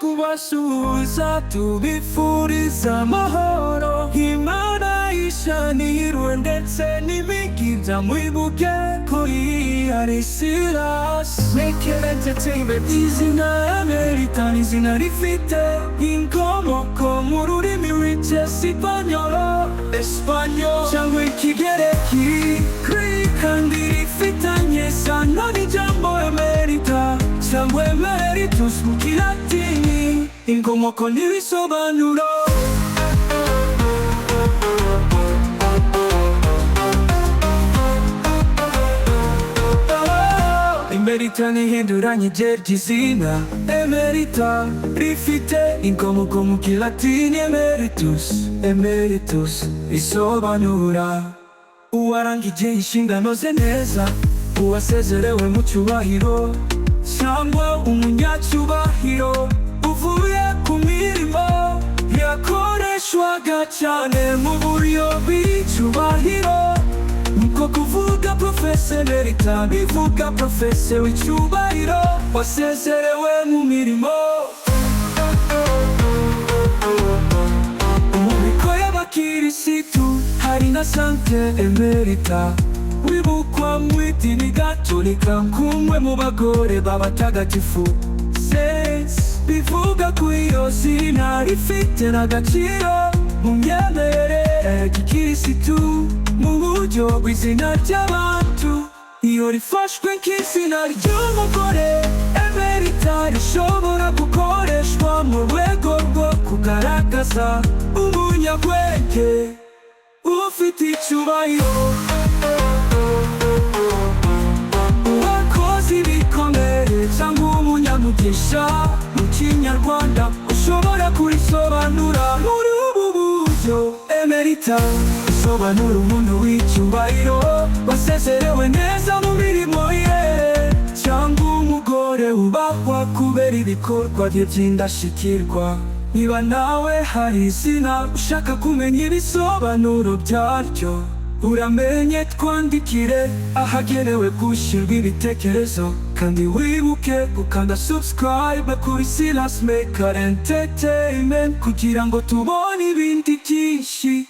kubasuhuza tubifuriza amahoro. Imana ishanirwe ndetse n'imigisha, mwibuke ko iyi ari Silas Maker Entertainment. Izina Emerita ni izina rifite inkomoko mu rurimi rw'Icyesipanyolo, Espanyol cyangwa Ikigereki, kandi rifitanye isano n'ijambo Emerita cyangwa Emeritus mu Kilatini. Inkomoko n'ibisobanuro. Emerita n'ihinduranye ry'izina Emerita, rifite inkomoko mu Kilatini Emeritus. Emeritus isobanura uwarangije inshingano ze neza, uwasezerewe mu cyubahiro cyangwa umunyacyubahiro uvuye ku mirimo yakoreshwaga cyane mu buryo bw'icyubahiro. Niko kuvuga Professor Emerita bivuga professor w'icyubahiro wasezerewe mu mirimo. Mu miko y'abakirisitu hari na Sainte Emerita, wibukwa mu idini gatolika kumwe mu bagore b'abatagatifu. Saints bivuga ko iyo zina rifite n'agaciro mu myemerere ya gikirisitu mu buryo bw'izina ry'abantu. Iyo rifashwe nk'izina ry'umugore, Emerita rishobora gukoreshwa mu rwego rwo kugaragaza umunyabwenge ufite icyubahiro, uwakoze ibikomere cyangwa umunyamugisha. Mu Kinyarwanda ushobora kurisobanura muri ubu buryo: Emerita isobanura umuntu w'icyubahiro wasezerewe neza mu mirimo ye, cyangwa umugore wubahwa kubera ibikorwa bye by'indashyikirwa. Niba nawe hari izina ushaka kumenya ibisobanuro byaryo, uramenye twandikire ahagenewe gushyirwa ibitekerezo, kandi wibuke gukanda subscribe kuri Silas Maker Entertainment kugira ngo tubone ibindi byinshi.